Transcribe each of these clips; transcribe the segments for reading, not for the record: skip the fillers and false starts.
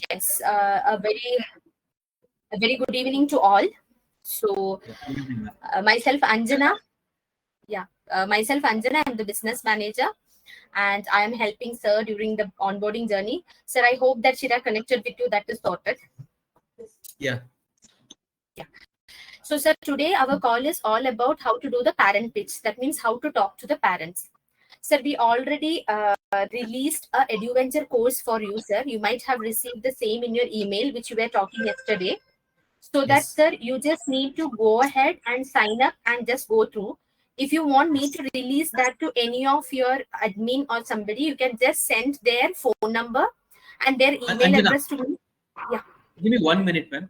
Yes, a very good evening to all. So, Yeah, good evening, ma'am. myself Anjana. Yeah, myself Anjana. I'm the business manager, and I am helping sir during the onboarding journey. Sir, I hope that Shira connected with you. That is sorted. Yeah. Yeah. So, sir, today our call is all about how to do the parent pitch. That means how to talk to the parents. Sir, we already released a EduVenture course for you, sir. You might have received the same in your email, which we were talking yesterday. So that, Yes. sir, you just need to go ahead and sign up and just go through. If you want me to release that to any of your admin or somebody, you can just send their phone number and their email Anjana, address to me. Yeah. give me 1 minute, ma'am.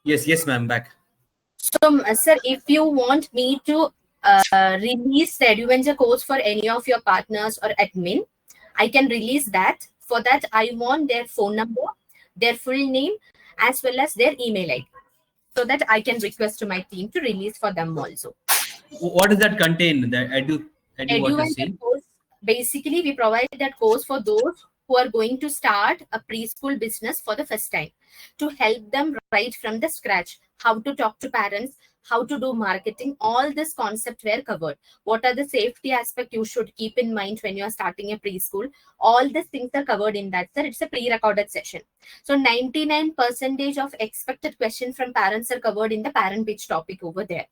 Yes, ma'am. Back. So, sir, if you want me to release the EduVenture course for any of your partners or admin, I can release that. For that, I want their phone number, their full name, as well as their email ID, so that I can request to my team to release for them also. What does that contain? The edu what you're EduVenture saying? course, basically, we provide that course for those who are going to start a preschool business for the first time, to help them right from the scratch, how to talk to parents, how to do marketing. All this concept were covered. What are the safety aspect you should keep in mind when you are starting a preschool? All these things are covered in that, sir. It's a pre-recorded session. So 99% of expected questions from parents are covered in the parent pitch topic over there.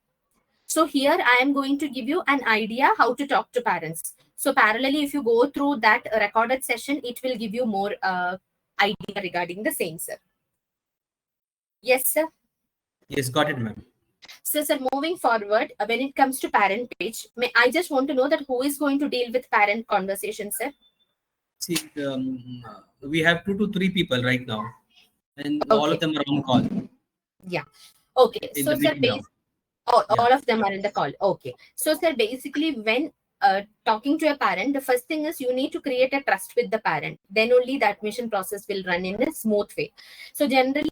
So here I am going to give you an idea how to talk to parents. So parallelly, if you go through that recorded session, it will give you more idea regarding the same, sir. Yes, sir. Yes, got it, ma'am. So, sir, moving forward, when it comes to parent page, I just want to know that who is going to deal with parent conversations, sir? See, we have 2 to 3 people right now, and all of Okay. them are on call Yeah. Okay. in So, the sir, meeting now. Yeah. all of them are in the call. Okay. So, sir, basically, when talking to a parent, the first thing is you need to create a trust with the parent. Then only the admission process will run in a smooth way. So, generally,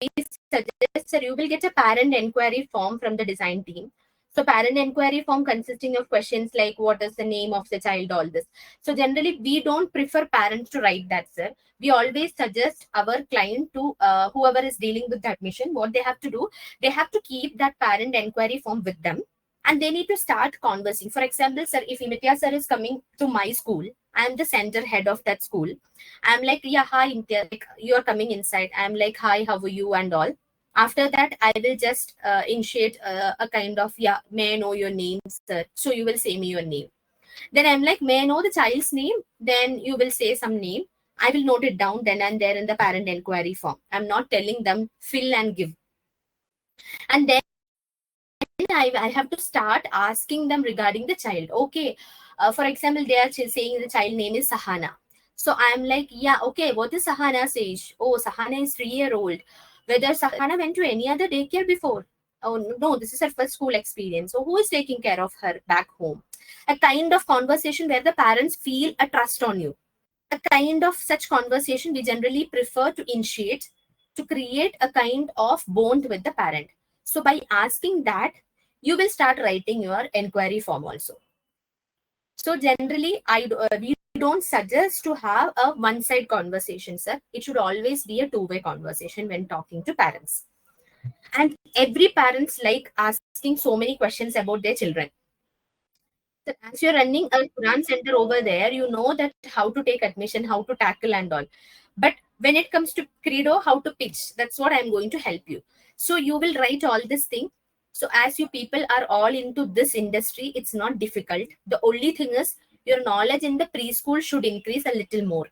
we suggest that you will get a parent enquiry form from the design team. So, parent enquiry form consisting of questions like what is the name of the child, all this. So, generally, we don't prefer parents to write that, sir. We always suggest our client to whoever is dealing with the admission, what they have to do, they have to keep that parent enquiry form with them, and they need to start conversing. For example, sir, if Imitya sir is coming to my school, I'm the center head of that school. I'm like, yeah, hi, Imitya, like, you're coming inside. I'm like, hi, how are you, and all. After that, I will just initiate a kind of, yeah, may I know your name, sir? So you will say me your name. Then I'm like, may I know the child's name? Then you will say some name. I will note it down then and there in the parent enquiry form. I'm not telling them fill and give. And then I have to start asking them regarding the child. Okay. For example, they are saying the child name is Sahana. So I'm like, yeah, okay, what is Sahana's age? Oh, Sahana is 3 year old. Whether Sahana went to any other daycare before? Oh, no, this is her first school experience. So who is taking care of her back home? A kind of conversation where the parents feel a trust on you. A kind of such conversation we generally prefer to initiate to create a kind of bond with the parent. So by asking that, you will start writing your inquiry form also. So generally, we don't suggest to have a one-side conversation, sir. It should always be a two-way conversation when talking to parents. And every parents like asking so many questions about their children. So as you're running a Quran center over there, you know that how to take admission, how to tackle and all. But when it comes to Credo, how to pitch, that's what I'm going to help you. So you will write all this thing. So as you people are all into this industry, it's not difficult. The only thing is your knowledge in the preschool should increase a little more.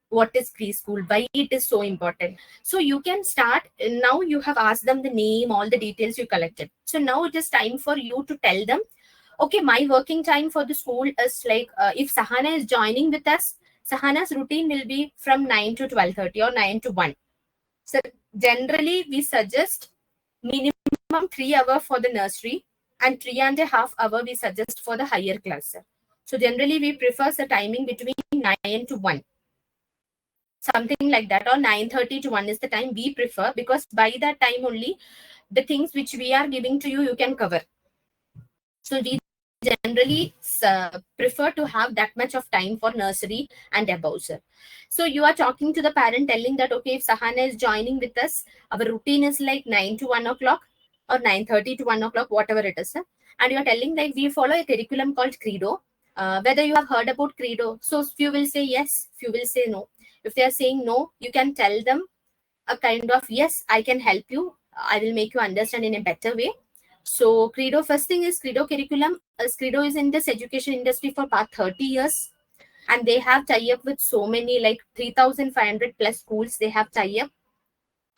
what is preschool, why it is so important. So you can start now. You have asked them the name, all the details you collected. So now it is time for you to tell them, okay, my working time for the school is like, if Sahana is joining with us, Sahana's routine will be from 9 to 12:30 or 9 to 1. So generally we suggest minimum 3 hours for the nursery and 3.5 hours we suggest for the higher class. So generally we prefer the timing between 9 to 1. Something like that, or 9:30 to 1 is the time we prefer, because by that time only the things which we are giving to you, you can cover. So we generally prefer to have that much of time for nursery and above, sir. So you are talking to the parent telling that, okay, if Sahana is joining with us, our routine is like 9 to 1 o'clock or 9:30 to 1 o'clock, whatever it is, sir. And you are telling like we follow a curriculum called Credo. Whether you have heard about Credo. So few will say yes, few will say no. If they are saying no, you can tell them a kind of, yes, I can help you. I will make you understand in a better way. So Credo, first thing is Credo curriculum. Credo is in this education industry for past 30 years. And they have tie-up with so many, like 3,500 plus schools they have tie-up.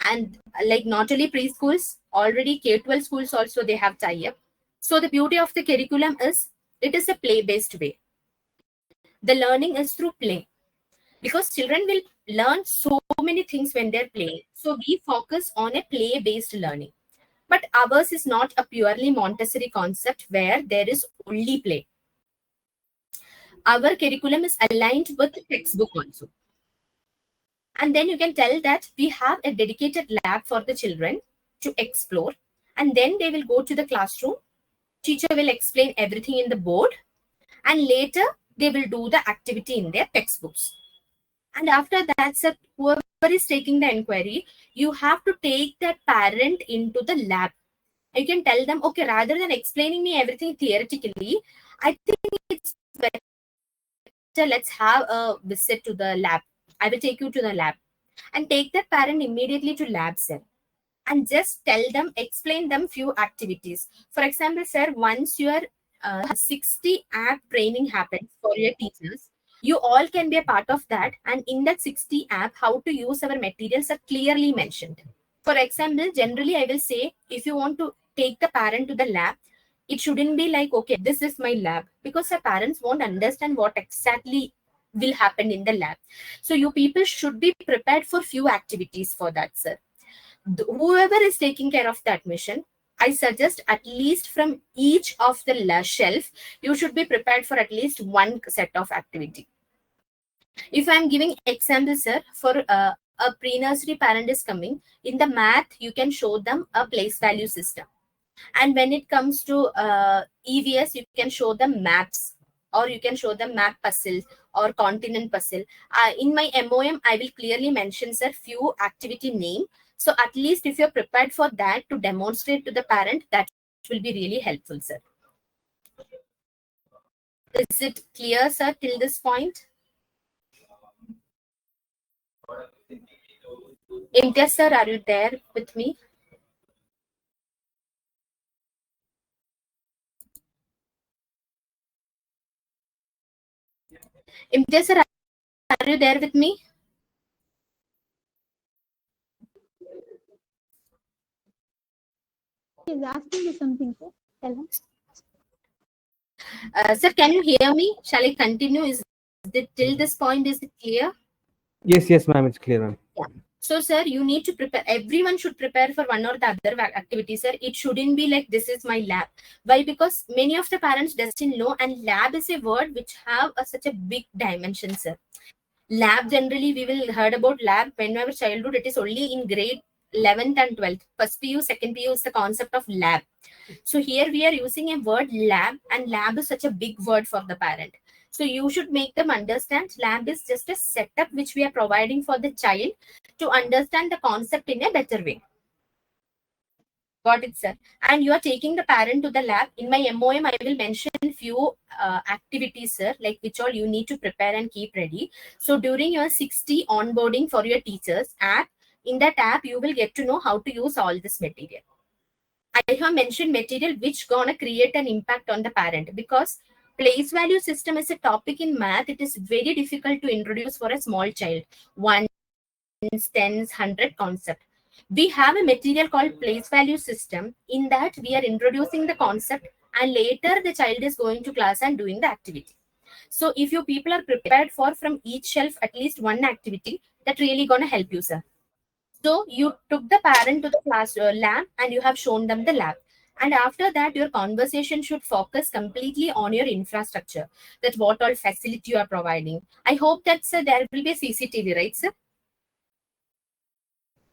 And like not only preschools, already K-12 schools also they have tie-up. So the beauty of the curriculum is, it is a play-based way. The learning is through play. Because children will learn so many things when they're playing. So we focus on a play-based learning. But ours is not a purely Montessori concept where there is only play. Our curriculum is aligned with the textbook also. And then you can tell that we have a dedicated lab for the children to explore. And then they will go to the classroom. Teacher will explain everything in the board. And later they will do the activity in their textbooks. And after that, sir, whoever is taking the inquiry, you have to take that parent into the lab. You can tell them, okay, rather than explaining me everything theoretically, I think it's better, let's have a visit to the lab. I will take you to the lab. And take that parent immediately to lab, sir. And just tell them, explain them few activities. For example, sir, once your 60 app training happens for your teachers, you all can be a part of that. And in that 60 app, how to use our materials are clearly mentioned. For example, generally, I will say, if you want to take the parent to the lab, it shouldn't be like, okay, this is my lab, because the parents won't understand what exactly will happen in the lab. So you people should be prepared for few activities for that, sir. Whoever is taking care of the admission, I suggest at least from each of the shelf, you should be prepared for at least one set of activity. If I'm giving example, sir, for a pre-nursery parent is coming, in the math, you can show them a place value system. And when it comes to EVS, you can show them maps, or you can show them map puzzle or continent puzzle. In my MOM, I will clearly mention, sir, few activity name. So at least if you're prepared for that to demonstrate to the parent, that will be really helpful, sir. Is it clear, sir, till this point? Imtiaz, sir, are you there with me? Imtiaz, sir, are you there with me? He's asking you something, sir. Tell him. Sir, can you hear me? Shall I continue? Is it till this point, is it clear? Yes, ma'am, it's clear, ma'am. Yeah. So, sir, you need to prepare. Everyone should prepare for one or the other activity, sir. It shouldn't be like, this is my lab. Why? Because many of the parents doesn't know, and lab is a word which have such a big dimension, sir. Lab, generally, we will heard about lab when our childhood. It is only in grade 11th and 12th. First PU, second PU is the concept of lab. So here we are using a word lab, and lab is such a big word for the parent. So you should make them understand lab is just a setup which we are providing for the child to understand the concept in a better way. Got it, sir. And you are taking the parent to the lab. In my MOM, I will mention few activities, sir, like which all you need to prepare and keep ready. So during your 60 onboarding for your teachers app, in that app, you will get to know how to use all this material. I have mentioned material which gonna create an impact on the parent, because place value system is a topic in math. It is very difficult to introduce for a small child. Ones, tens, 100 concept. We have a material called place value system. In that, we are introducing the concept, and later the child is going to class and doing the activity. So if you people are prepared for from each shelf at least one activity, that really gonna help you, sir. So you took the parent to the class lab and you have shown them the lab. And after that, your conversation should focus completely on your infrastructure, that what all facility you are providing. I hope that, sir, there will be a CCTV, right, sir?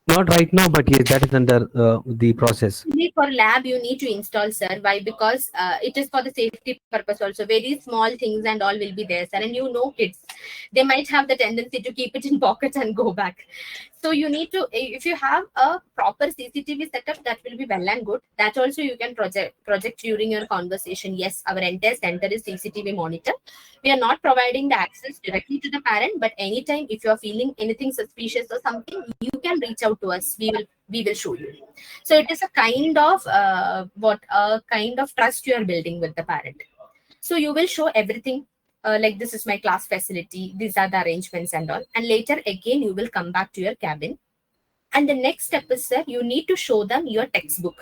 Not right now, but yes, that is under the process. Only for lab you need to install, sir. Why? Because it is for the safety purpose also. Very small things and all will be there, sir. And you know kids, they might have the tendency to keep it in pockets and go back. So you need to, if you have a proper CCTV setup, that will be well and good. That also you can project during your conversation. Yes, our entire center is CCTV monitor. We are not providing the access directly to the parent, but anytime if you are feeling anything suspicious or something, you can reach out to us. We will show you. So it is a kind of trust you are building with the parent. So you will show everything. Like, this is my class facility, these are the arrangements and all, and later again you will come back to your cabin. And the next step is, sir, you need to show them your textbook.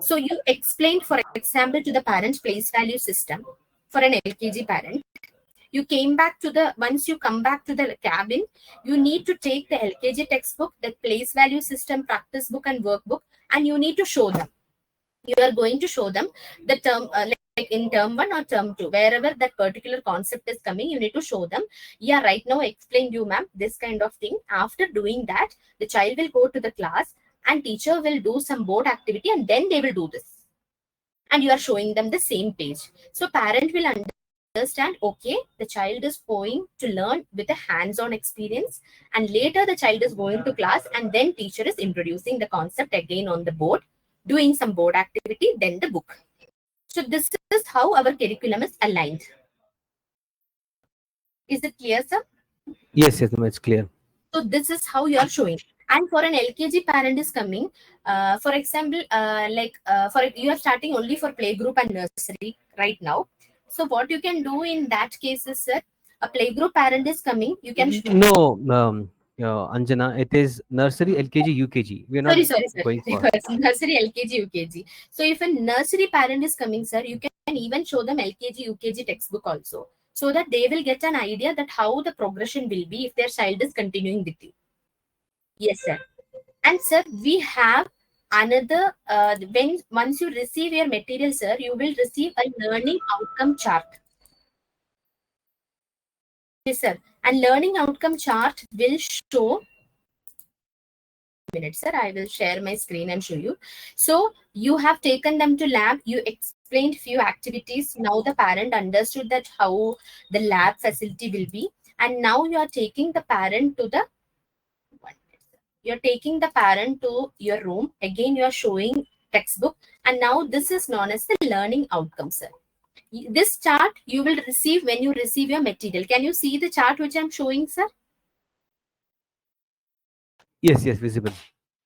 So you explained, for example, to the parent place value system for an LKG parent. You came back to the, once you come back to the cabin, you need to take the LKG textbook, the place value system practice book and workbook, and you need to show them. You are going to show them the term, like in term 1 or term 2, wherever that particular concept is coming, you need to show them. Yeah, right now I explained you, ma'am, this kind of thing. After doing that, the child will go to the class and teacher will do some board activity and then they will do this. And you are showing them the same page. So parent will understand, okay, the child is going to learn with a hands-on experience, and later the child is going to class and then teacher is introducing the concept again on the board, doing some board activity, then the book. So this is how our curriculum is aligned. Is it clear, sir? Yes, yes, it's clear. So this is how you are showing. And for an LKG parent is coming, for example, you are starting only for playgroup and nursery right now. So what you can do in that case is, sir, a playgroup parent is coming, you can show. No, Anjana, it is nursery, LKG, UKG. We are not Sorry. going for. Nursery, LKG, UKG. So if a nursery parent is coming, sir, you can even show them LKG, UKG textbook also, so that they will get an idea that how the progression will be if their child is continuing with you. Yes, sir. And sir, we have another, once you receive your material, sir, you will receive a learning outcome chart. Yes, sir. And learning outcome chart will show, minute, sir, I will share my screen and show you. So you have taken them to lab, you explained few activities. Now the parent understood that how the lab facility will be. And now you are taking the parent to the, you're taking the parent to your room. Again, you are showing textbook. And now this is known as the learning outcome, sir. This chart you will receive when you receive your material. Can you see the chart which I'm showing, sir? Yes, visible.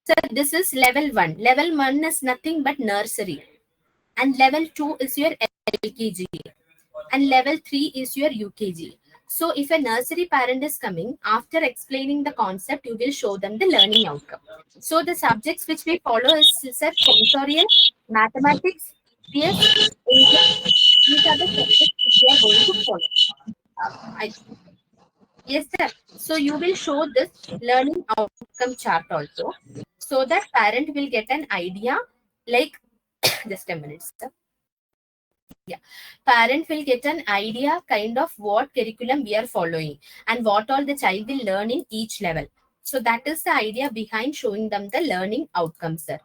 Sir, this is level 1. Level 1 is nothing but nursery. And level 2 is your LKG. And level 3 is your UKG. So if a nursery parent is coming, after explaining the concept, you will show them the learning outcome. So the subjects which we follow is, sir, sensorial, mathematics, EVS, English. These are the subjects which we are going to follow. Yes, sir. So you will show this learning outcome chart also, so that parent will get an idea, like, just a minute, sir. Yeah, parent will get an idea kind of what curriculum we are following and what all the child will learn in each level. So that is the idea behind showing them the learning outcomes, sir.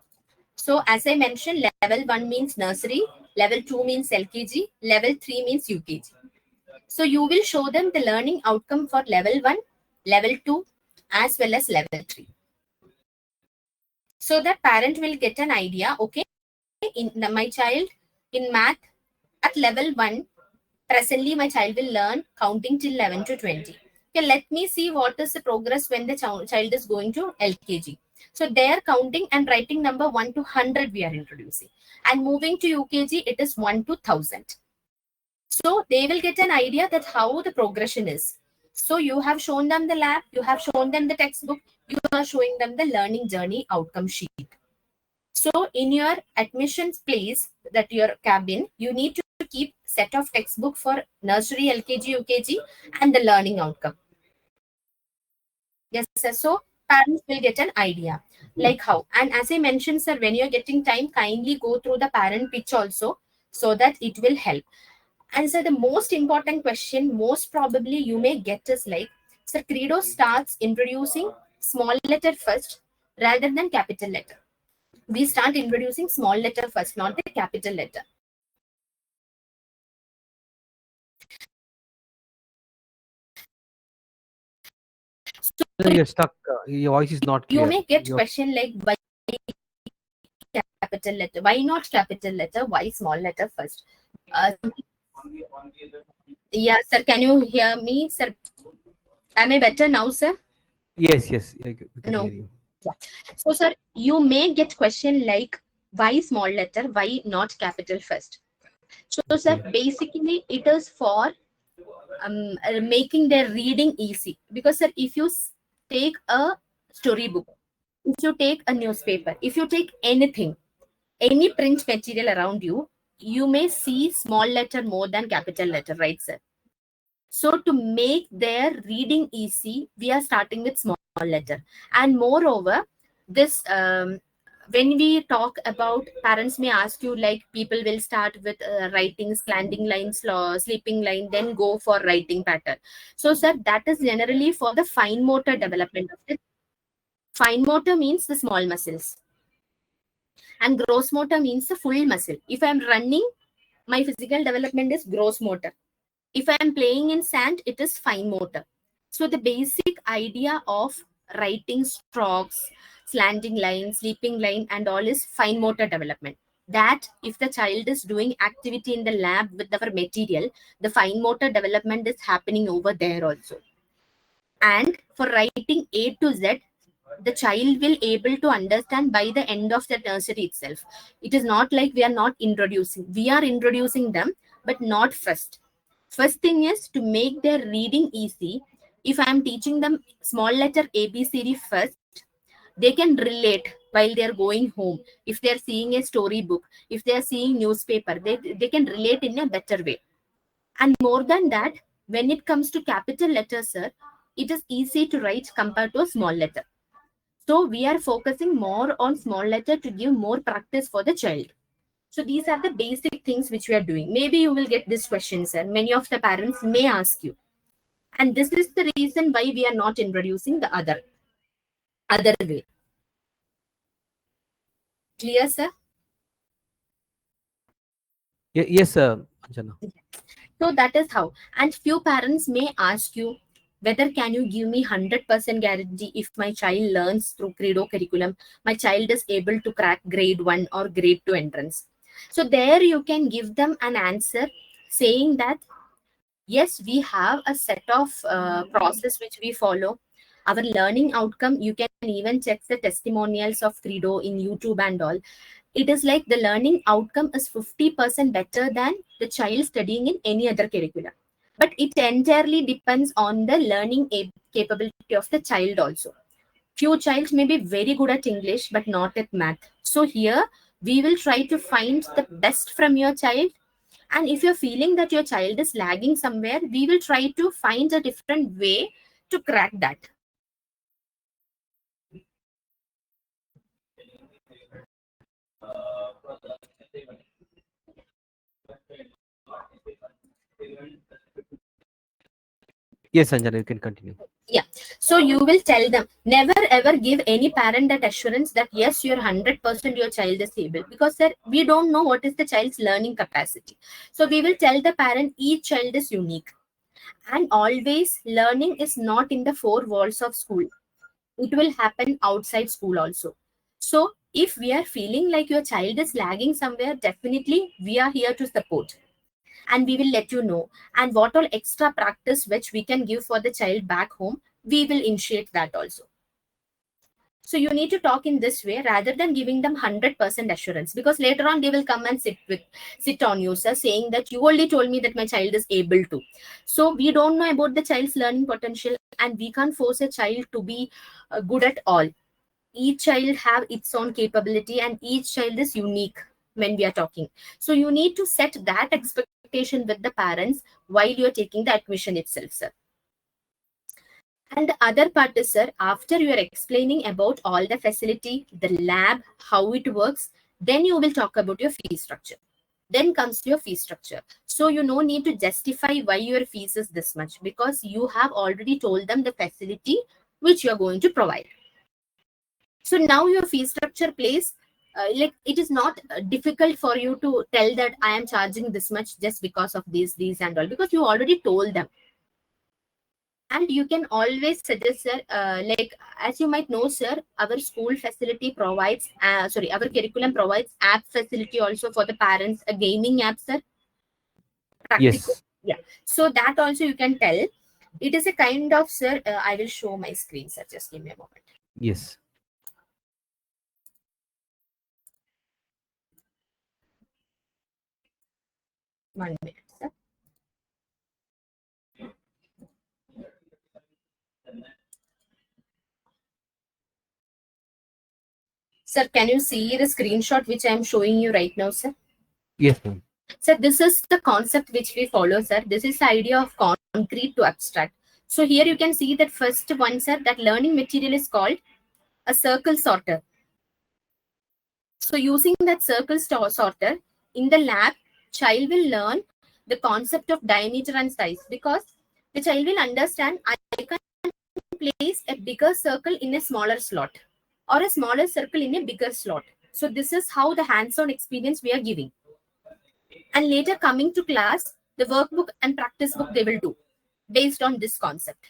So as I mentioned, level 1 means nursery, level 2 means LKG, level 3 means UKG. So you will show them the learning outcome for level 1, level 2, as well as level 3. So that parent will get an idea, okay, my child in math at level 1, presently my child will learn counting till 11 to 20. Okay, let me see what is the progress when the child is going to LKG. So there counting and writing number 1 to 100 we are introducing. And moving to UKG, it is 1 to 1000. So they will get an idea that how the progression is. So you have shown them the lab, you have shown them the textbook, you are showing them the learning journey outcome sheet. So in your admissions place, that your cabin, you need to keep set of textbook for nursery, LKG, UKG, and the learning outcome. Yes, sir. So parents will get an idea like how. And as I mentioned, sir, when you're getting time, kindly go through the parent pitch also, so that it will help. And so the most important question, most probably you may get is like, sir, Credo starts introducing small letter first rather than capital letter. We start introducing small letter first, not the capital letter. So You're stuck. Your voice is not clear. you may get You're- question like, why capital letter? Why not capital letter? Why small letter first? Yeah, sir. Can you hear me, sir? Am I better now, sir? Yes, yes. We can No. hear you. So, sir, you may get question like, why small letter? Why not capital first? So, sir, basically it is for making their reading easy. Because, sir, if you take a storybook, if you take a newspaper, if you take anything, any print material around you, you may see small letter more than capital letter, right, sir? So to make their reading easy, we are starting with small letter. And moreover, this when we talk about, parents may ask you like, people will start with writing slanting lines, sleeping line, then go for writing pattern. So sir, that is generally for the fine motor development of it. Fine motor means the small muscles, and gross motor means the full muscle. If I'm running, my physical development is gross motor. If I am playing in sand, it is fine motor. So the basic idea of writing strokes, slanting line, sleeping line, and all is fine motor development. That if the child is doing activity in the lab with our material, the fine motor development is happening over there also. And for writing A to Z, the child will able to understand by the end of the nursery itself. It is not like we are not introducing. We are introducing them, but not first. First thing is to make their reading easy. If I am teaching them small letter ABCD first, they can relate while they are going home. If they are seeing a storybook, if they are seeing newspaper, they can relate in a better way. And more than that, when it comes to capital letters, sir, it is easy to write compared to a small letter. So we are focusing more on small letter to give more practice for the child. So these are the basic things which we are doing. Maybe you will get this question, sir. Many of the parents may ask you. And this is the reason why we are not introducing the other way. Clear, sir? Yes, Anjana. So that is how. And few parents may ask you, whether can you give me 100% guarantee if my child learns through Credo curriculum, my child is able to crack grade 1 or grade 2 entrance. So there you can give them an answer saying that, yes, we have a set of process which we follow. Our learning outcome, you can even check the testimonials of Credo in YouTube and all. It is like the learning outcome is 50% better than the child studying in any other curriculum. But it entirely depends on the learning capability of the child also. Few childs may be very good at English, but not at math. So here, we will try to find the best from your child. And if you're feeling that your child is lagging somewhere, we will try to find a different way to crack that. Yes, Anjana, you can continue. Yeah. So you will tell them, never ever give any parent that assurance that yes, you're 100% your child is able, because sir, we don't know what is the child's learning capacity. So we will tell the parent each child is unique. And always learning is not in the four walls of school. It will happen outside school also. So if we are feeling like your child is lagging somewhere, definitely we are here to support. And we will let you know. And what all extra practice which we can give for the child back home, we will initiate that also. So you need to talk in this way rather than giving them 100% assurance, because later on they will come and sit on you, sir, saying that you only told me that my child is able to. So we don't know about the child's learning potential, and we can't force a child to be good at all. Each child have its own capability, and each child is unique when we are talking. So you need to set that expectation with the parents while you're taking the admission itself, sir. And the other part is, sir, after you are explaining about all the facility, the lab, how it works, then you will talk about your fee structure. Then comes your fee structure. So you no need to justify why your fees is this much, because you have already told them the facility which you are going to provide. So now your fee structure plays, like it is not difficult for you to tell that I am charging this much just because of these and all, because you already told them. And you can always suggest, sir, like as you might know, sir, our school facility provides, our curriculum provides app facility also for the parents, a gaming app, sir. Practical. Yes. Yeah. So that also you can tell. It is a kind of, sir, I will show my screen, sir. Just give me a moment. Yes. One minute, sir. Sir, can you see the screenshot which I am showing you right now, sir? Yes, ma'am. So this is the concept which we follow, sir. This is the idea of concrete to abstract. So here you can see that first one, sir, that learning material is called a circle sorter. So using that circle sorter in the lab, child will learn the concept of diameter and size, because the child will understand I can place a bigger circle in a smaller slot or a smaller circle in a bigger slot. So this is how the hands-on experience we are giving. And later coming to class, the workbook and practice book they will do based on this concept.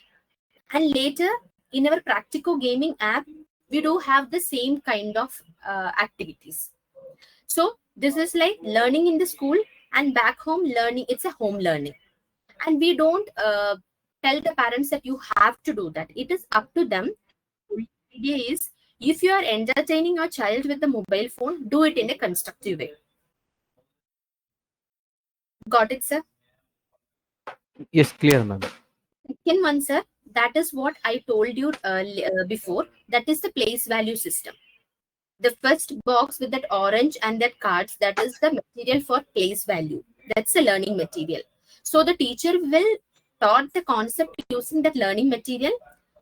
And later in our Practico gaming app, we do have the same kind of activities. So this is like learning in the school, and back home learning, it's a home learning. And we don't tell the parents that you have to do that. It is up to them. The idea is, if you are entertaining your child with the mobile phone, do it in a constructive way. Got it, sir? Yes, clear, ma'am. Second one, sir, that is what I told you before. That is the place value system. The first box with that orange and that cards, that is the material for place value. That's the learning material. So the teacher will taught the concept using that learning material.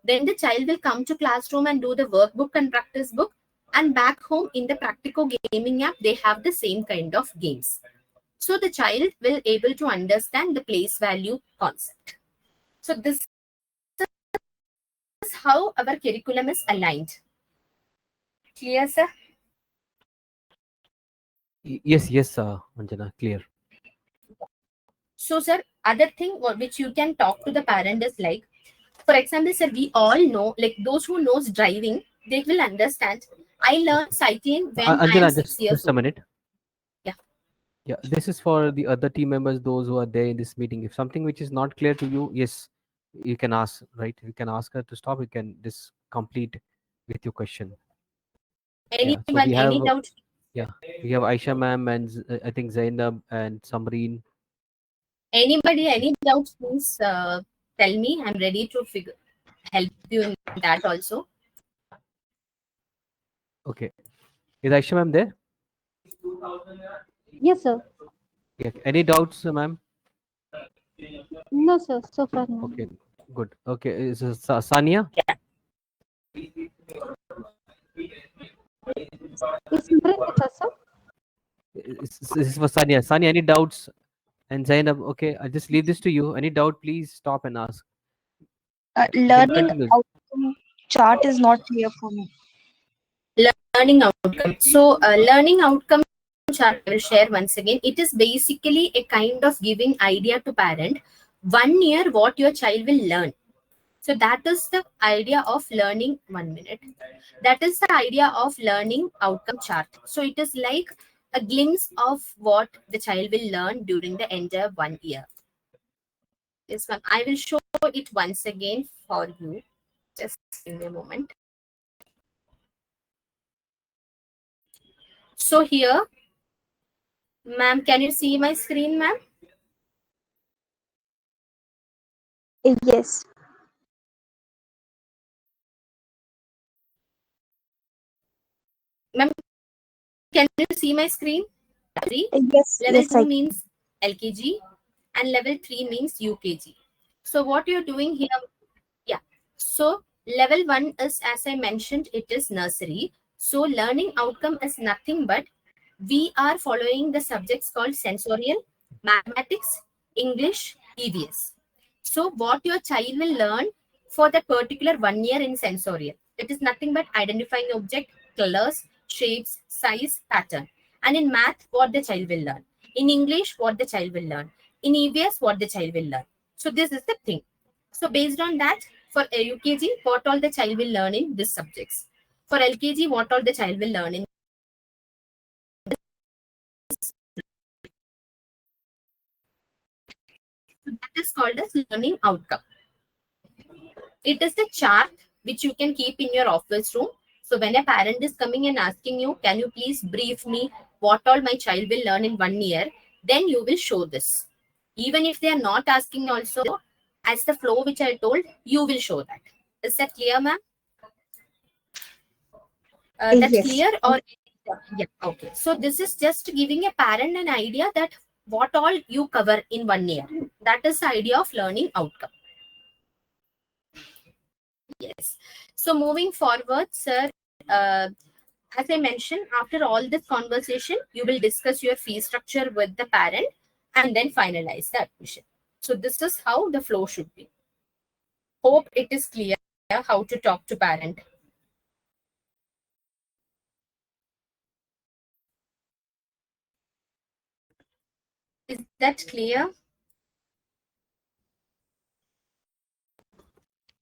Then the child will come to classroom and do the workbook and practice book. And back home in the Practico gaming app, they have the same kind of games. So the child will able to understand the place value concept. So this is how our curriculum is aligned. Clear, sir? Yes, Anjana, clear. So, sir, other thing which you can talk to the parent is like, for example, sir, we all know, like those who knows driving, they will understand. I learned cycling when I am Anjana, 6 years just a old. minute. Yeah. Yeah, this is for the other team members, those who are there in this meeting. If something which is not clear to you, yes, you can ask, right? You can ask her to stop. You can just complete with your question. Anyone, So we have, any doubt? yeah, we have Aisha ma'am and I think Zainab and Samreen. Anybody, any doubts, please tell me. I'm ready to help you in that also. Okay. Is Aisha ma'am there? Yes, sir. Yeah. Any doubts, ma'am? No, sir. So far, no. Okay, good. Okay, is Sania? Is Simran with us, sir? This is for Sania. Sania, any doubts? And Zainab, okay, I'll just leave this to you. Any doubt, please stop and ask. You can Learning continue. outcome chart is not clear for me. Learning outcome. So, learning outcome chart I will share once again. It is basically a kind of giving idea to parent 1 year what your child will learn. So that is the idea of learning. 1 minute. That is the idea of learning outcome chart. So it is like a glimpse of what the child will learn during the entire 1 year. This one I will show it once again for you. Just give me a moment. So here, ma'am, can you see my screen, ma'am? Yes. Ma'am, can you see my screen? Yes. Level Yes. 2 means LKG and level 3 means UKG. So what you're doing here, yeah. So level 1 is, as I mentioned, it is nursery. So learning outcome is nothing but we are following the subjects called sensorial, mathematics, English, EVS. So what your child will learn for that particular 1 year in sensorial, it is nothing but identifying object, colors, shapes, size, pattern. And in math, what the child will learn. In English, what the child will learn. In EVS, what the child will learn. So this is the thing. So based on that, for UKG, what all the child will learn in these subjects. For LKG, what all the child will learn in. So that is called as learning outcome. It is the chart which you can keep in your office room. So when a parent is coming and asking you, can you please brief me what all my child will learn in 1 year, then you will show this. Even if they are not asking also, as the flow which I told, you will show that. Is that clear, ma'am? That's Yes. clear or yeah, okay. So this is just giving a parent an idea that what all you cover in 1 year. That is the idea of learning outcome. Yes. So moving forward, sir, as I mentioned, after all this conversation, you will discuss your fee structure with the parent and then finalize the admission. So this is how the flow should be. Hope it is clear how to talk to parent. Is that clear?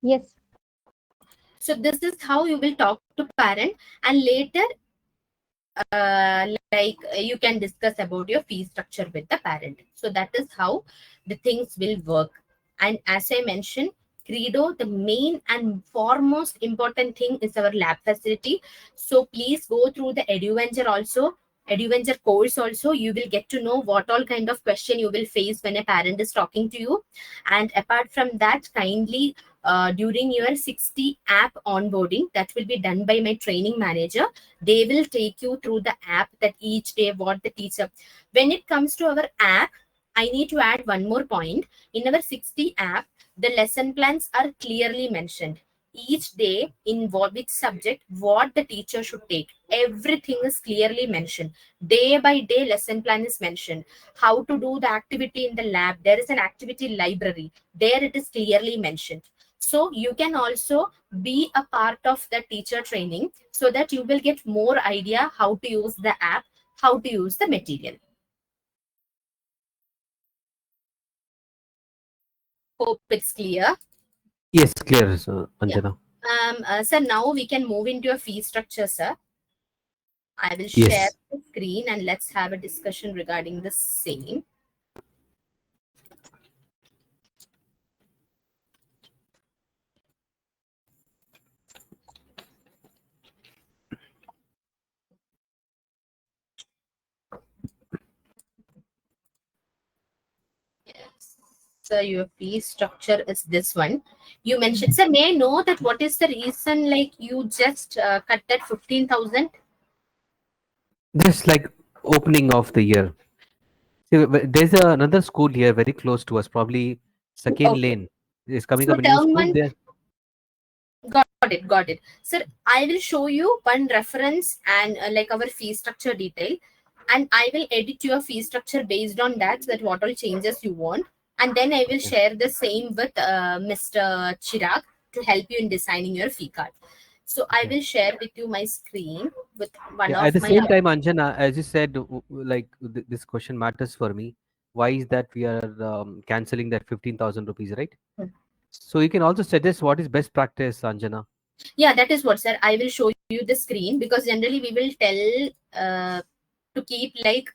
Yes. So this is how you will talk to parent, and later you can discuss about your fee structure with the parent. So that is how the things will work. And as I mentioned, Credo, the main and foremost important thing is our lab facility. So please go through the EduVenture also, EduVenture course also. You will get to know what all kind of question you will face when a parent is talking to you. And apart from that, kindly during your 60 app onboarding, that will be done by my training manager. They will take you through the app, that each day what the teacher. When it comes to our app, I need to add one more point. In our 60 app, the lesson plans are clearly mentioned. Each day in which subject, what the teacher should take, everything is clearly mentioned. Day by day lesson plan is mentioned. How to do the activity in the lab, there is an activity library, there it is clearly mentioned. So you can also be a part of the teacher training, so that you will get more idea how to use the app, how to use the material. Hope it's clear. Yes, clear, Anjana. Sir, now we can move into a fee structure, sir. I will share Yes. the screen and let's have a discussion regarding the same. So your fee structure is this one. You mentioned, sir, may I know that what is the reason like you just cut that 15,000? Just like opening of the year. See, there's another school here very close to us, probably Second Okay. Lane. Is coming So up a new term school one, there. got it. Sir, I will show you one reference and like our fee structure detail, and I will edit your fee structure based on that what all changes you want. And then I will Okay. share the same with Mr. Chirag to help you in designing your fee card. So I Okay. will share with you my screen with one Yeah, at of the my. same time, Anjana, as you said, like this question matters for me. Why is that we are canceling that 15,000 rupees, right? Hmm. So you can also suggest what is best practice, Anjana. Yeah, that is what, sir. I will show you the screen, because generally we will tell to keep like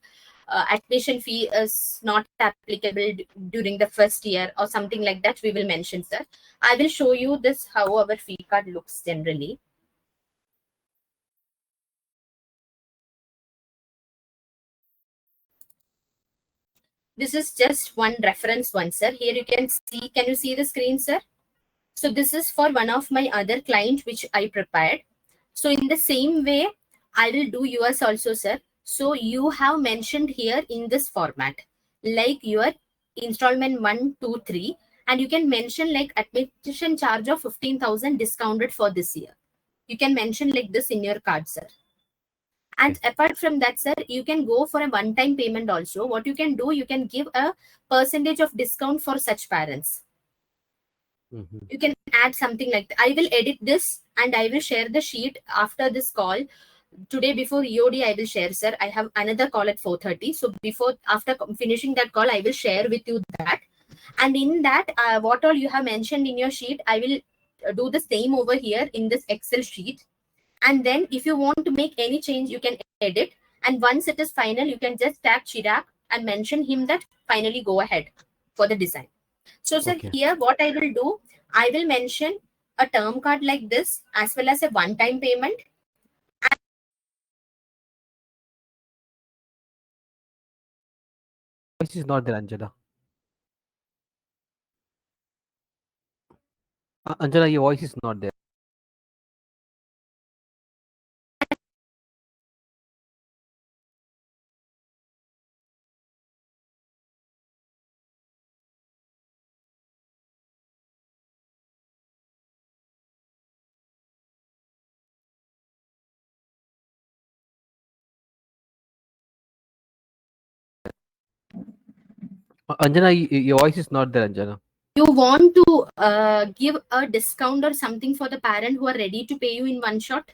admission fee is not applicable during the first year or something like that. We will mention, sir. I will show you this how our fee card looks generally. This is just one reference one, sir. Here you can see, can you see the screen, sir? So this is for one of my other client which I prepared. So in the same way, I will do yours also, sir. So you have mentioned here in this format, like your installment 1, 2, 3, and you can mention like admission charge of 15,000 discounted for this year. You can mention like this in your card, sir. And apart from that, sir, you can go for a one-time payment also. What you can do, you can give a percentage of discount for such parents. You can add something like that. I will edit this and I will share the sheet after this call. Today before EOD, I will share, sir. I have another call at 4:30. So after finishing that call, I will share with you that. And in that, what all you have mentioned in your sheet, I will do the same over here in this Excel sheet. And then if you want to make any change, you can edit. And once it is final, you can just tag Chirag and mention him that finally go ahead for the design. So, sir, here what I will do, I will mention a term card like this as well as a one-time payment. Voice is not there, Anjana. Anjana, your voice is not there. Anjana, your voice is not there, Anjana. You want to give a discount or something for the parent who are ready to pay you in one shot?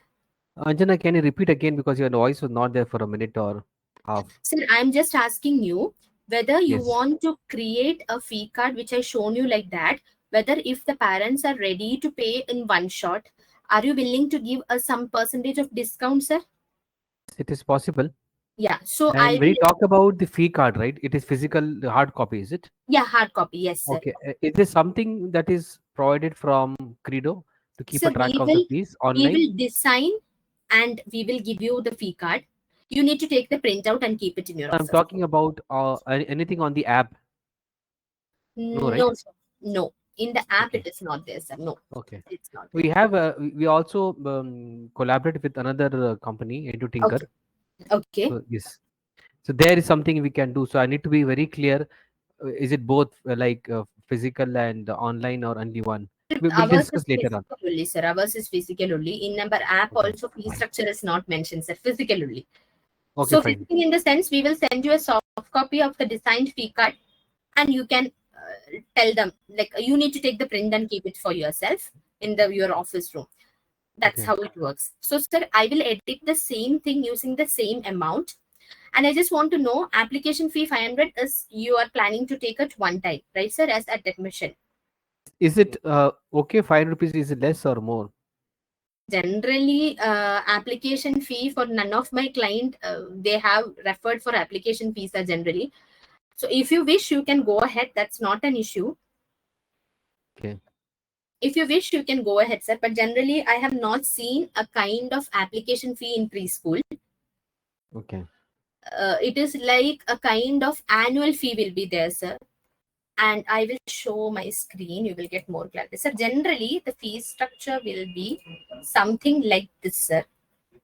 Anjana, can you repeat again because your voice was not there for a minute or half? Sir, I'm just asking you whether you Yes. want to create a fee card which I shown you like that, whether if the parents are ready to pay in one shot, are you willing to give us some percentage of discount, sir? It is possible. Yeah, so And I when you will, talk about the fee card, right? It is physical hard copy, is it? yeah, hard copy, yes, sir. Okay. Is there something that is provided from Credo to keep Sir, a track of the fees we online? will design and we will give you the fee card. You need to take the printout and keep it in your I'm office. talking about anything on the app. No, right? No, sir. No. In the app, Okay. it is not there, sir. No, Okay. it's not. We have we also collaborate with another company, EduTinker. Okay. So, yes. So there is something we can do. So I need to be very clear. Is it both like physical and online or only one? We'll Ours discuss is later on. physical only, sir. Ours is physical only. In our app, Okay. also fee structure is not mentioned, sir. Physical only. Okay, So fine. physical in the sense, we will send you a soft copy of the designed fee card, and you can tell them like you need to take the print and keep it for yourself in your office room. That's Okay. how it works. So, sir, I will edit the same thing using the same amount. And I just want to know, application fee 500 is you are planning to take it one time, right, sir, as at admission? Is it okay? 5 rupees is it less or more? Generally, application fee for none of my client, they have referred for application fees are generally. So if you wish, you can go ahead. That's not an issue. Okay. If you wish, you can go ahead, sir. But generally, I have not seen a kind of application fee in preschool. Okay. It is like a kind of annual fee will be there, sir. And I will show my screen. You will get more clarity. Sir, generally, the fee structure will be something like this, sir.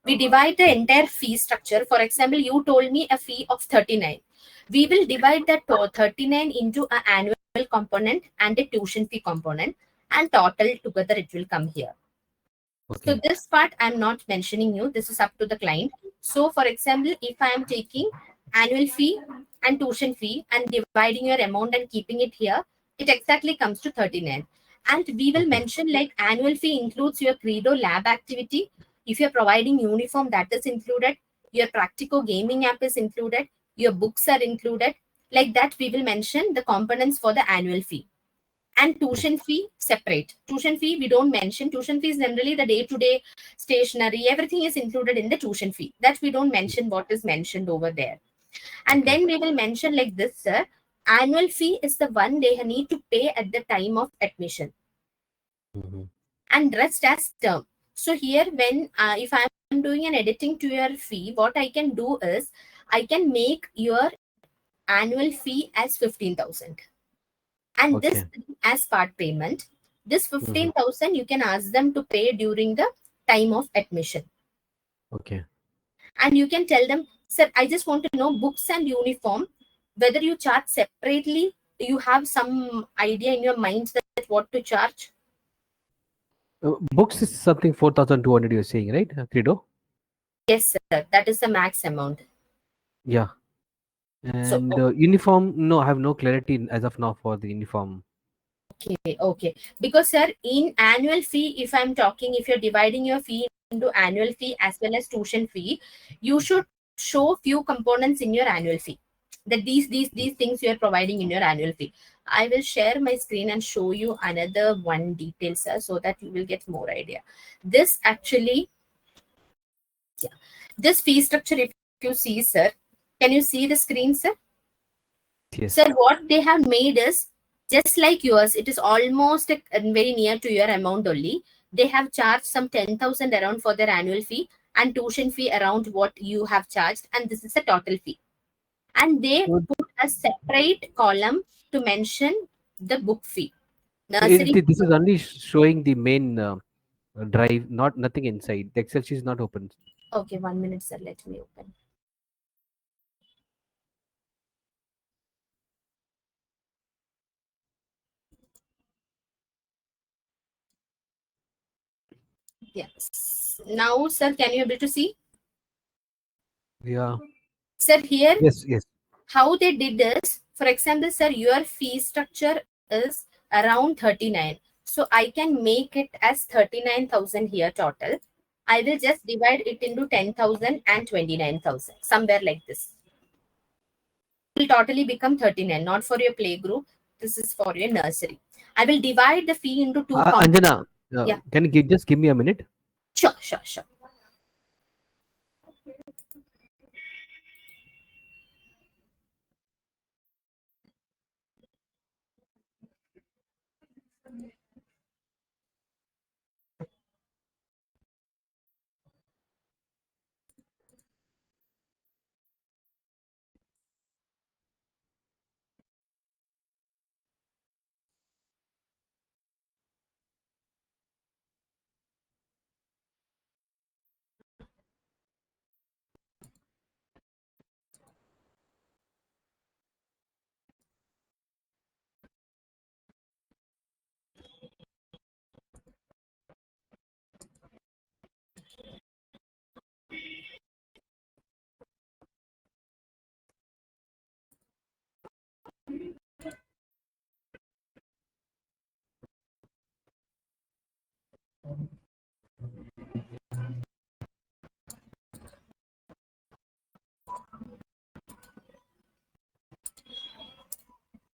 We divide the entire fee structure. For example, you told me a fee of 39. We will divide that 39 into an annual component and a tuition fee component, and total together it will come here. Okay. So this part I'm not mentioning you. This is up to the client. So for example, if I am taking annual fee and tuition fee and dividing your amount and keeping it here, it exactly comes to 39. And we will mention like annual fee includes your Credo lab activity. If you're providing uniform, that is included. Your Practico gaming app is included. Your books are included. Like that, we will mention the components for the annual fee. And tuition fee separate. Tuition fee we don't mention. Tuition fee is generally the day-to-day stationery. Everything is included in the tuition fee. That we don't mention what is mentioned over there. And then we will mention like this, sir. Annual fee is the one they need to pay at the time of admission. And rest as term. So here when if I am doing an editing to your fee, what I can do is I can make your annual fee as 15,000. And this Okay. as part payment. This 15,000 you can ask them to pay during the time of admission. Okay. And you can tell them, sir, I just want to know books and uniform, whether you charge separately. Do you have some idea in your mind that what to charge? Books is something 4,200 you're saying, right? Credo? Yes, sir. That is the max amount. Yeah. So, And uniform, no, I have no clarity as of now for the uniform. okay. Because, sir, in annual fee, if I'm talking, if you're dividing your fee into annual fee as well as tuition fee, you should show few components in your annual fee. That these things you are providing in your annual fee. I will share my screen and show you another one detail, sir, so that you will get more idea. This actually, yeah, this fee structure, if you see, sir, can you see the screen, sir? Yes. Sir, what they have made is just like yours. It is almost very near to your amount only. They have charged some 10,000 around for their annual fee and tuition fee around what you have charged, and this is a total fee. And they Good. put a separate column to mention the book fee. Nursery. This is only showing the main drive, not nothing inside. The Excel sheet is not open. Okay, 1 minute, sir. Let me open. Yes. Now, sir, can you able to see? Yeah. Sir, here Yes. Yes. how they did is, for example, sir, your fee structure is around 39. So I can make it as 39,000 here total. I will just divide it into 10,000 and 29,000, somewhere like this. It will totally become 39, not for your play group. This is for your nursery. I will divide the fee into two components. Anjana, Yeah. can you just give me a minute? Sure, sure, sure.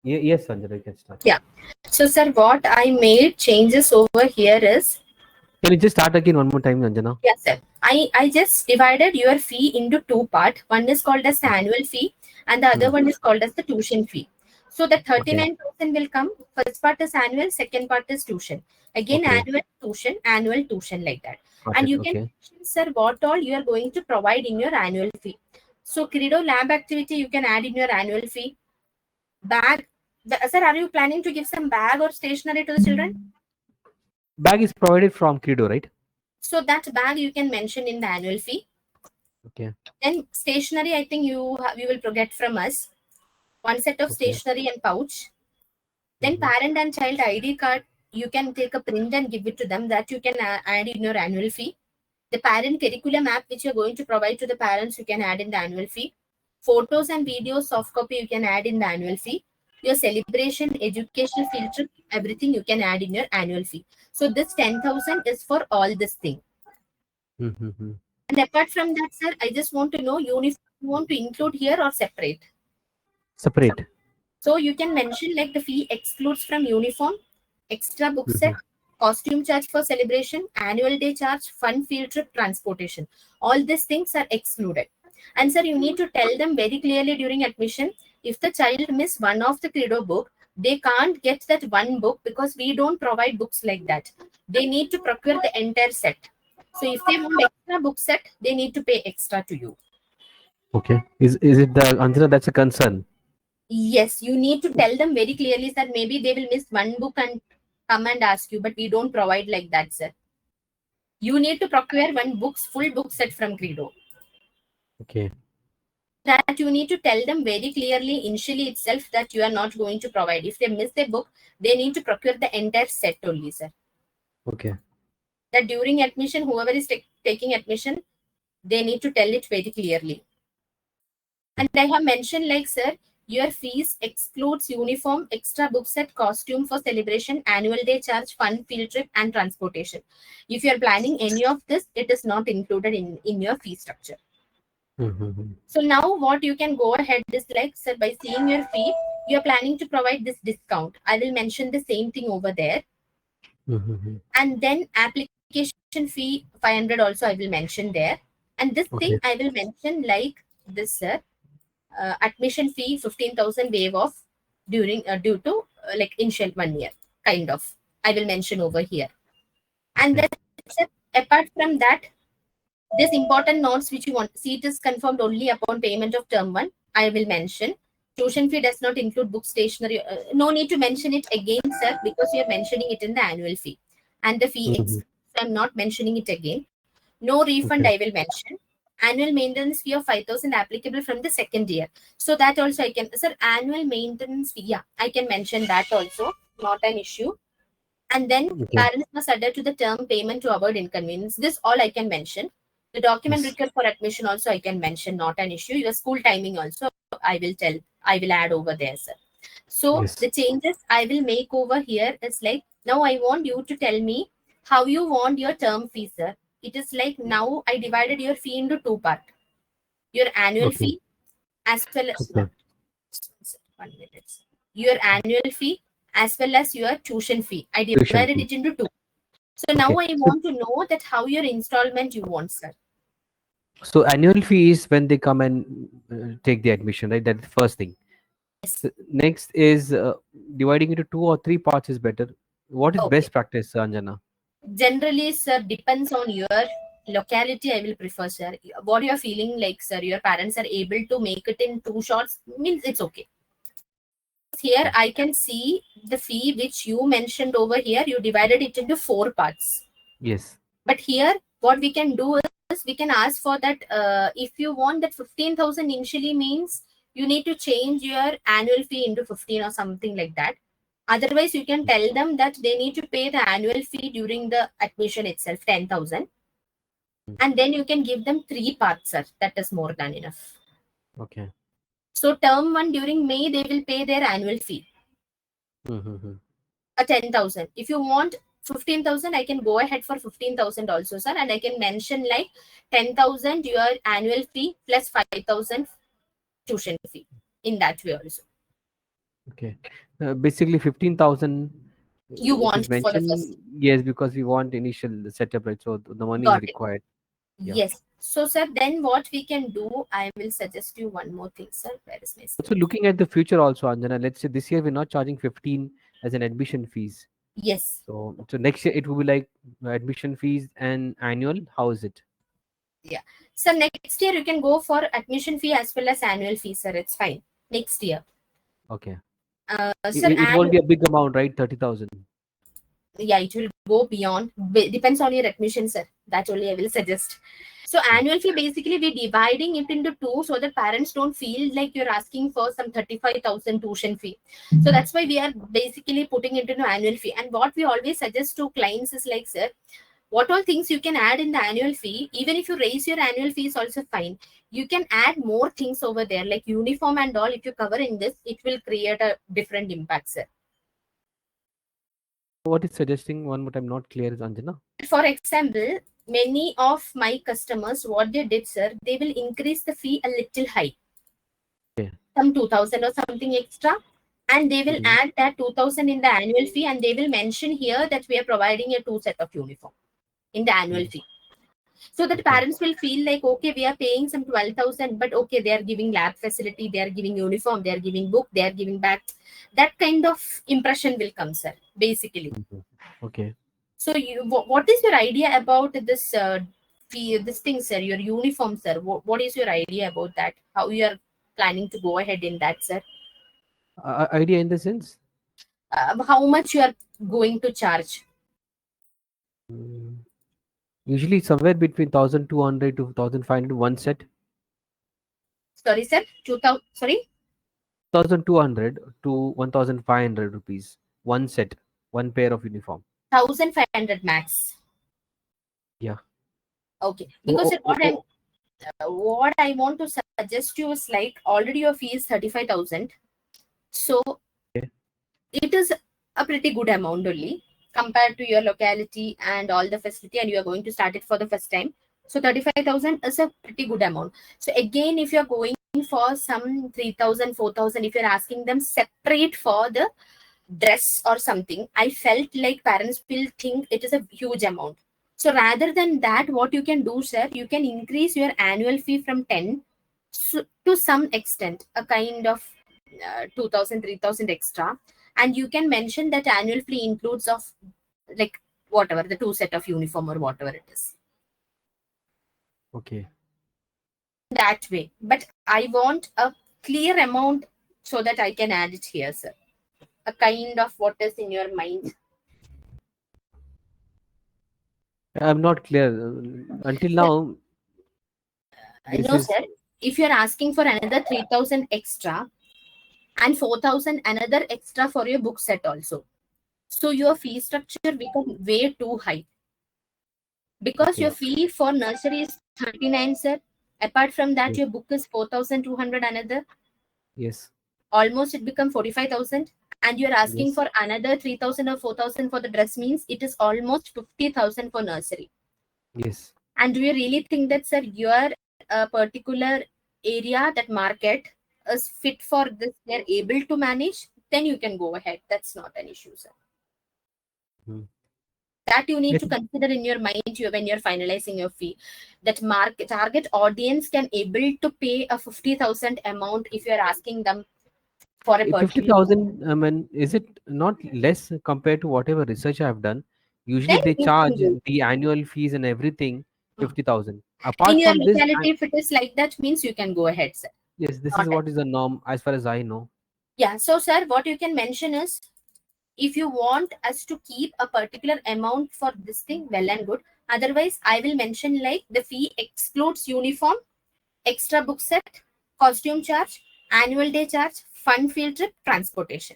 Yes, Anjana, you can start. Yeah. So, sir, what I made changes over here is, Can you just start again one more time, Anjana? yes, sir. I just divided your fee into two parts. One is called as the annual fee, and the other one is called as the tuition fee. So the 39,000 will come. First part is annual, second part is tuition. Again, Okay. annual tuition like that. Got And it. you can Okay. mention, sir, what all you are going to provide in your annual fee. So Credo lab activity you can add in your annual fee. Bag. Sir, are you planning to give some bag or stationery to the children? Bag is provided from Credo, right? So that bag you can mention in the annual fee. Okay. Then stationery, I think you will get from us one set of Okay. stationery and pouch. Then parent and child ID card, you can take a print and give it to them. That you can add in your annual fee. The parent curriculum app which you're going to provide to the parents, you can add in the annual fee. Photos and videos, soft copy, you can add in the annual fee. Your celebration, educational field trip, everything you can add in your annual fee. So this 10,000 is for all this thing. Mm-hmm. And apart from that, sir, I just want to know, uniform you want to include here or separate? Separate. So you can mention like the fee excludes from uniform, extra book set, costume charge for celebration, annual day charge, fun field trip, transportation. All these things are excluded. And sir, you need to tell them very clearly during admission, if the child miss one of the Credo book, they can't get that one book because we don't provide books like that. They need to procure the entire set. So if they want extra book set, they need to pay extra to you. Okay. Is it the Anjana? That's a concern. Yes, you need to tell them very clearly, sir. Maybe they will miss one book and come and ask you, but we don't provide like that, sir. You need to procure one books, full book set from Credo. Okay. That you need to tell them very clearly initially itself that you are not going to provide. If they miss a book, they need to procure the entire set only, sir. Okay. That during admission, whoever is taking admission, they need to tell it very clearly. And I have mentioned like, sir, your fees excludes uniform, extra book set, costume for celebration, annual day charge, fun, field trip, and transportation. If you are planning any of this, it is not included in your fee structure. Mm-hmm. So now what you can go ahead is like, sir, by seeing your fee, you're planning to provide this discount. I will mention the same thing over there. Mm-hmm. And then application fee 500 also I will mention there. And this Okay. thing I will mention like this, sir. Admission fee 15,000 waive off during due to like initial 1 year kind of. I will mention over here. And then apart from that, this important notes which you want, seat is confirmed only upon payment of term 1. I will mention. Tuition fee does not include book stationery. No need to mention it again, sir, because you are mentioning it in the annual fee. And the fee, Mhm. I'm not mentioning it again. No refund, Okay. I will mention. Annual maintenance fee of 5,000 applicable from the second year. So that also I can, sir, annual maintenance fee, yeah, I can mention that also, not an issue. And then Okay. parents must adhere to the term payment to avoid inconvenience. This all I can mention. The document Yes. required for admission also I can mention, not an issue. Your school timing also I will add over there, sir. So Yes. the changes I will make over here is like, now I want you to tell me how you want your term fee, sir. It is like now I divided your fee into two parts. Your annual Okay. fee as well as Okay. not. 1 minute. Your annual fee as well as your tuition fee. I Tuition divided fee. it into two. So now Okay. I want to know that how your installment you want, sir. So annual fee is when they come and take the admission, right? That's the first thing. So next is dividing into 2 or 3 parts is better. What is Okay. best practice, Anjana? Generally, sir, depends on your locality. I will prefer, sir. What you are feeling like, sir, your parents are able to make it in 2 shots, means it's okay. Here I can see the fee which you mentioned over here. You divided it into 4 parts. Yes. But here, what we can do is we can ask for that. If you want that 15,000 initially means you need to change your annual fee into 15 or something like that. Otherwise, you can tell them that they need to pay the annual fee during the admission itself, 10,000. And then you can give them 3 parts, sir. That is more than enough. Okay. So term 1 during May, they will pay their annual fee, Mm-hmm. 10,000. If you want 15,000, I can go ahead for 15,000 also, sir. And I can mention like 10,000 your annual fee plus 5,000 tuition fee in that way also. Okay. Basically 15,000 You it want is for the mentioned. first. Yes, because we want initial setup, right? So the money Got is it. required. Yeah. Yes. So, sir, then what we can do, I will suggest you one more thing, sir. Where is my So looking at the future also, Anjana, let's say this year we're not charging 15 as an admission fees. Yes. So next year it will be like admission fees and annual. How is it? Yeah. So next year you can go for admission fee as well as annual fee, sir. It's fine. Next year. Okay. Sir, It won't be a big amount, right? 30,000. yeah, it will go beyond. Depends on your admission, sir. That only I will suggest. So annual fee, basically we're dividing it into 2 so that parents don't feel like you're asking for some 35,000 tuition fee. So that's why we are basically putting it into annual fee. And what we always suggest to clients is like, sir, what all things you can add in the annual fee, even if you raise your annual fee is also fine. You can add more things over there, like uniform and all. If you cover in this, it will create a different impact, sir. What is suggesting one more time? Not clear is Anjana. For example, many of my customers, what they did, sir, they will increase the fee a little high. Okay. Some 2,000 or something extra. And they will add that 2,000 in the annual fee. And they will mention here that we are providing a 2 set of uniform in the annual fee. So that parents will feel like, okay, we are paying some 12,000, but okay, they are giving lab facility, they are giving uniform, they are giving book, they are giving bag. That kind of impression will come, sir, basically. Okay. So what is your idea about this this thing, sir, your uniform, sir? What is your idea about that? How you are planning to go ahead in that, sir? Idea in the sense? How much you are going to charge? Usually somewhere between 1,200 to 1,500 one set. Sorry, sir. 2000. Sorry. 1,200 to 1,500 rupees one set, one pair of uniform. 1,500 max. Yeah. Okay. Oh, Because oh, oh, what I want to suggest you is like already your fee is 35,000. So Okay. it is a pretty good amount only compared to your locality and all the facility, and you are going to start it for the first time. So 35,000 is a pretty good amount. So again, if you're going for some 3,000, 4,000, if you're asking them separate for the dress or something, I felt like parents will think it is a huge amount. So rather than that, what you can do, sir, you can increase your annual fee from 10 to some extent, a kind of 2,000, 3,000 extra. And you can mention that annual fee includes of like whatever, the 2 set of uniform or whatever it is. okay. That way. But I want a clear amount so that I can add it here, sir. A kind of what is in your mind. I'm not clear. Until now, this No, is sir. If you're asking for another 3,000 extra and 4,000 another extra for your book set also. So your fee structure become way too high. Because okay. your fee for nursery is 39, sir. Apart from that, Yes. your book is 4,200 another. Yes. Almost it become 45,000. And you're asking Yes. for another 3,000 or 4,000 for the dress, means it is almost 50,000 for nursery. Yes. And do you really think that, sir, your particular area, that market, is fit for this? They're able to manage? Then you can go ahead. That's not an issue, sir. Hmm. That you need Yes. to consider in your mind when you're finalizing your fee. That target audience can able to pay a 50,000 amount if you're asking them for a particular. 50,000, I mean, is it not less compared to whatever research I've done? Usually Then they you can charge go. the annual fees and everything Hmm. 50,000. In Apart your from this, locality, if it is like that, means you can go ahead, sir. yes, this Not is what is the norm as far as I know. Yeah. So, sir, what you can mention is, if you want us to keep a particular amount for this thing, well and good. Otherwise, I will mention like the fee excludes uniform, extra book set, costume charge, annual day charge, fun field trip, transportation.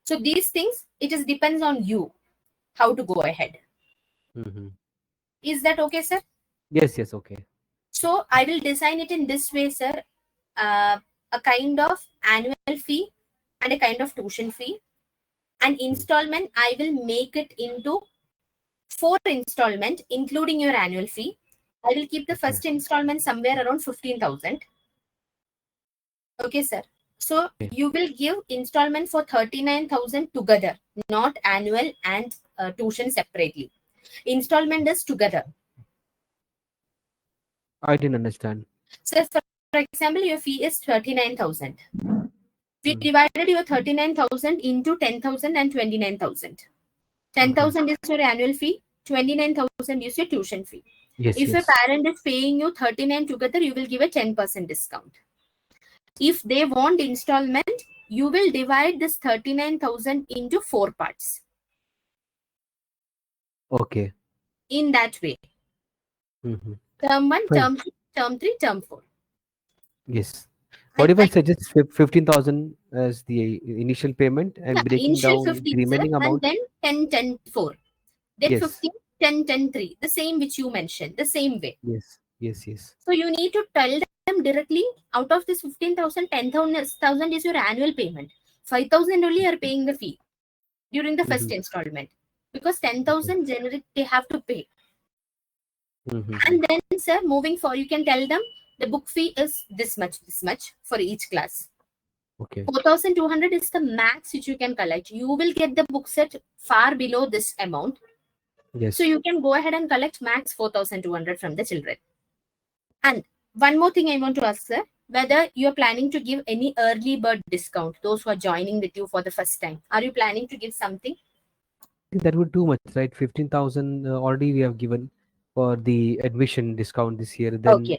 So these things, it just depends on you how to go ahead. Hmm. Is that okay, sir? Yes, yes, okay. So I will design it in this way, sir. A kind of annual fee and a kind of tuition fee. And installment, I will make it into 4 installment, including your annual fee. I will keep the Okay. first installment somewhere around 15,000. Okay, sir. So Okay. you will give installment for 39,000 together, not annual and tuition separately. Installment is together. I didn't understand. So for example, your fee is 39,000. We Hmm. divided your 39,000 into 10,000 and 29,000. 10,000 is your annual fee, 29,000 is your tuition fee. Yes, If a yes. parent is paying you 39 together, you will give a 10% discount. If they want installment, you will divide this 39,000 into 4 parts. Okay. In that way. Hmm. Term 1, Fine. term 2, term 3, term 4. Yes. And What if I suggest 15,000 as the initial payment and breaking initial down 15, the sir, remaining and amount? then 10, 10, 4. Then Yes. 15, 10, 10, 3. The same which you mentioned, the same way. Yes. Yes. Yes. So you need to tell them directly, out of this 15,000, 10,000 is your annual payment. 5,000 only you are paying the fee during the first installment. Because 10,000 generally they have to pay. Mm-hmm. And then, sir, moving forward, you can tell them the book fee is this much for each class. Okay. 4,200 is the max which you can collect. You will get the book set far below this amount. Yes. So you can go ahead and collect max 4,200 from the children. And one more thing I want to ask, sir, whether you're planning to give any early bird discount, those who are joining with you for the first time. Are you planning to give something? That would too much, right? 15,000 already we have given for the admission discount this year. Then Okay.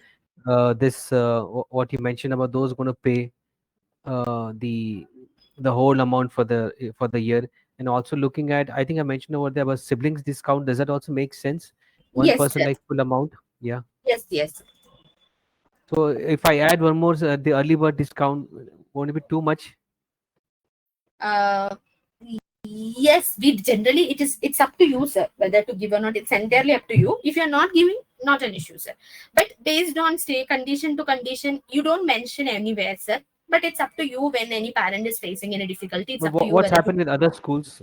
this what you mentioned about those going to pay the the whole amount for the year, and also looking at, I think I mentioned over there about siblings discount. Does that also make sense? One Yes, person sir. like full amount. Yeah. Yes, yes. So if I add one more, the early bird discount, won't it be too much? Uh, yes, we generally it's up to you, sir, whether to give or not. It's entirely up to you. If you're not giving, not an issue, sir. But based on stay condition to condition, you don't mention anywhere, sir. But it's up to you when any parent is facing any difficulty. It's But up to you what's whether to. happened with other schools?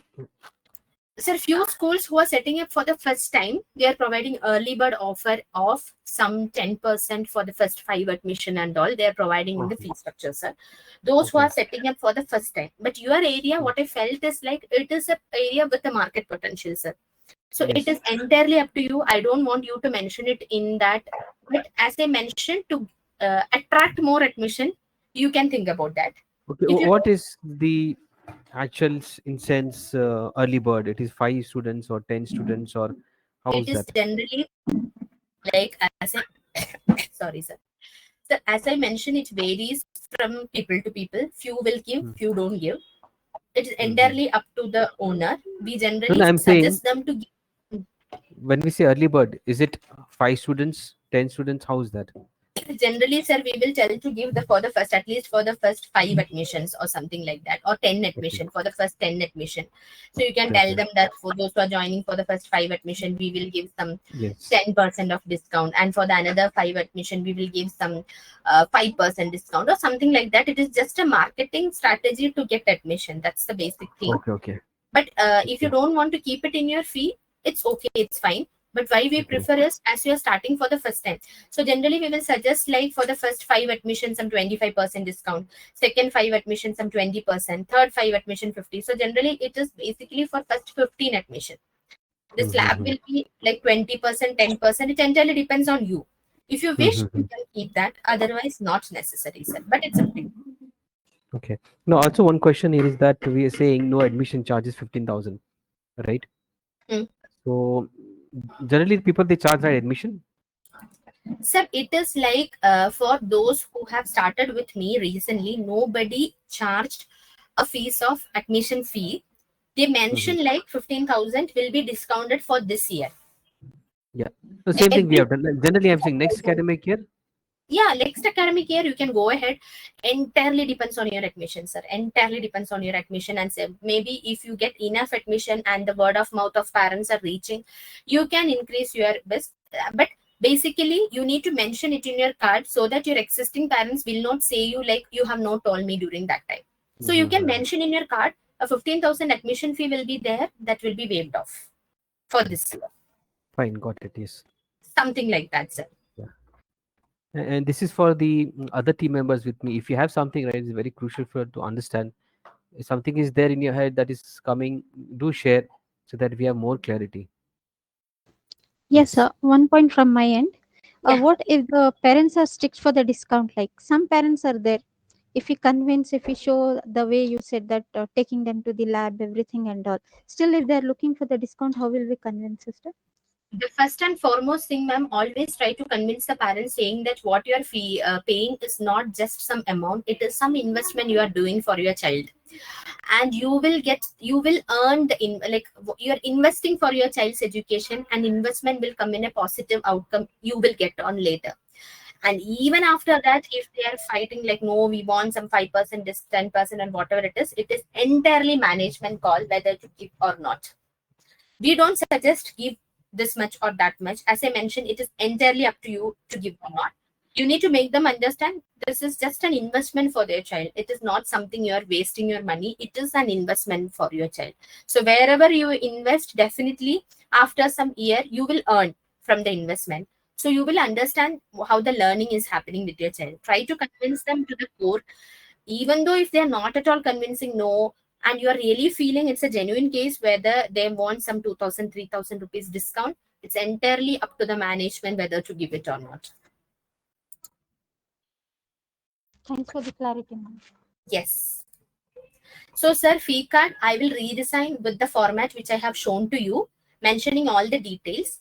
Sir, few schools who are setting up for the first time, they are providing early bird offer of some 10% for the first 5 admission and all. They are providing in the fee structure, sir. Those who Okay. are setting up for the first time. But your area, what I felt is like it is an area with a market potential, sir. So it Yes. is entirely up to you. I don't want you to mention it in that. But as I mentioned, to attract more admission, you can think about that. Okay. If you What is the actual in sense early bird? It is 5 students or 10 students, or how it is is that? generally like as I sorry, sir. So as I mentioned, it varies from people to people. Few will give, Mm. few don't give. It is Mhm. entirely up to the owner. We No, no, generally I'm saying suggest them to give. when we say early bird, is it 5 students, 10 students? How is that? Generally, sir, we will tell to give the for the first, at least for the first 5 admissions or something like that, or 10 Okay. admission for the first 10 admission. So you can Okay. tell Okay. them that for those who are joining for the first 5 admission, we will give some Yes. 10% of discount, and for the another 5 admission, we will give some 5% discount or something like that. It is just a marketing strategy to get admission. That's the basic thing. Okay. Okay. But if you Okay. don't want to keep it in your fee, it's okay, it's fine. But why we Okay. prefer is as you are starting for the first time. So generally we will suggest like for the first 5 admissions some 25% discount, second 5 admissions some 20%, third 5 admission 50. So generally it is basically for first 15 admission. The slab Mhm. will be like 20%, 10%. It entirely depends on you. If you wish, you Mhm. can keep that. Otherwise, not necessary, sir. But it's up to you. Okay. Now, also one question here is that we are saying no admission charges 15,000, right? Mm. So generally, people they charge right admission. Sir, it is like for those who have started with me recently, nobody charged a fees of admission fee. They mentioned like 15,000 will be discounted for this year. Yeah. The same thing we Every have done. Like, generally, I'm saying next academic year. yeah, next academic year you can go ahead. Entirely depends on your admission, sir. Entirely depends on your admission, and say maybe if you get enough admission and the word of mouth of parents are reaching, you can increase your best. But basically, you need to mention it in your card so that your existing parents will not say you like you have not told me during that time. So you can Mhm. mention in your card a 15,000 admission fee will be there that will be waived off for this year. Fine, got it. Yes. Something like that, sir. Yeah. And this is for the other team members with me. If you have something, right, it's very crucial for to understand. If something is there in your head that is coming, do share so that we have more clarity. Yes, Yes. sir. One point from my end. Yeah. What if the parents are strict for the discount? Like some parents are there. If we convince, if we show the way you said that taking them to the lab, everything and all, still if they're looking for the discount, how will we convince, sister? The first and foremost thing, ma'am, always try to convince the parents saying that what you are paying is not just some amount, it is some investment you are doing for your child, and you will earn the in like you are investing for your child's education, and investment will come in a positive outcome you will get on later. And even after that, if they are fighting like no, we want some 5%, this 10%, and whatever it is entirely management call whether to give or not. We don't suggest give this much or that much. As I mentioned, it is entirely up to you to give or not. You need to make them understand this is just an investment for their child. It is not something you are wasting your money. It is an investment for your child. So wherever you invest, definitely after some year you will earn from the investment. So you will understand how the learning is happening with your child. Try to convince them to the core, even though if they're not at all convincing no, and you are really feeling it's a genuine case whether they want some 2,000, 3,000 rupees discount, it's entirely up to the management whether to give it or not. Thanks for the clarity, ma'am. Yes. So sir, fee card I will redesign with the format which I have shown to you, mentioning all the details,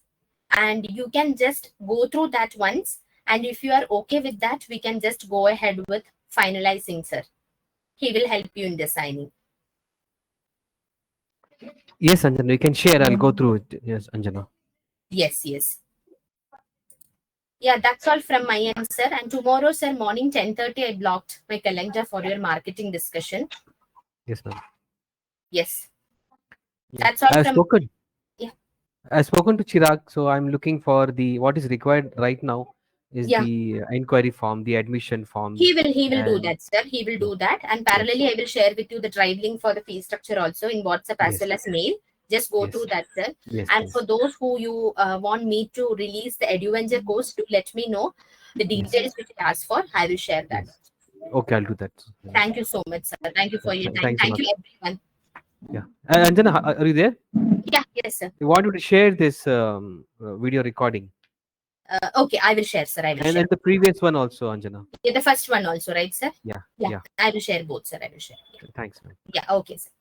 and you can just go through that once, and if you are okay with that we can just go ahead with finalizing, sir. He will help you in designing. Yes, Anjana, you can share. I'll go through it. Yes, Anjana. Yes, yes. Yeah, that's all from my end, sir. And tomorrow, sir, morning 10:30, I blocked my calendar for your marketing discussion. Yes, ma'am. Yes. Yeah. That's all I've from. spoken. Yeah. I've spoken to Chirag, so I'm looking for the what is required right now is Yeah. the inquiry form, the admission form. He will do and- that, sir. He will Yeah. do that. And parallelly, I will share with you the drive link for the fee structure also in WhatsApp as Yes. well as mail. Just go Yes. through that, sir. Yes, And please. for those who you want me to release the EduVenture course, do let me know the Yes. details which you asked for. I will share that. Yes. Okay, I'll do that. Thank you so much, sir. Thank you for your time. Thanks a Thank lot. you, everyone. Yeah. Anjana, are you there? Yeah, yes, sir. You want you to share this video recording Okay, I will share, sir. I will and share. the previous one also, Anjana. Yeah, the first one also, right, sir? Yeah. Yeah, Yeah. I will share both, sir. I will share. Thanks, man. Yeah, okay, sir.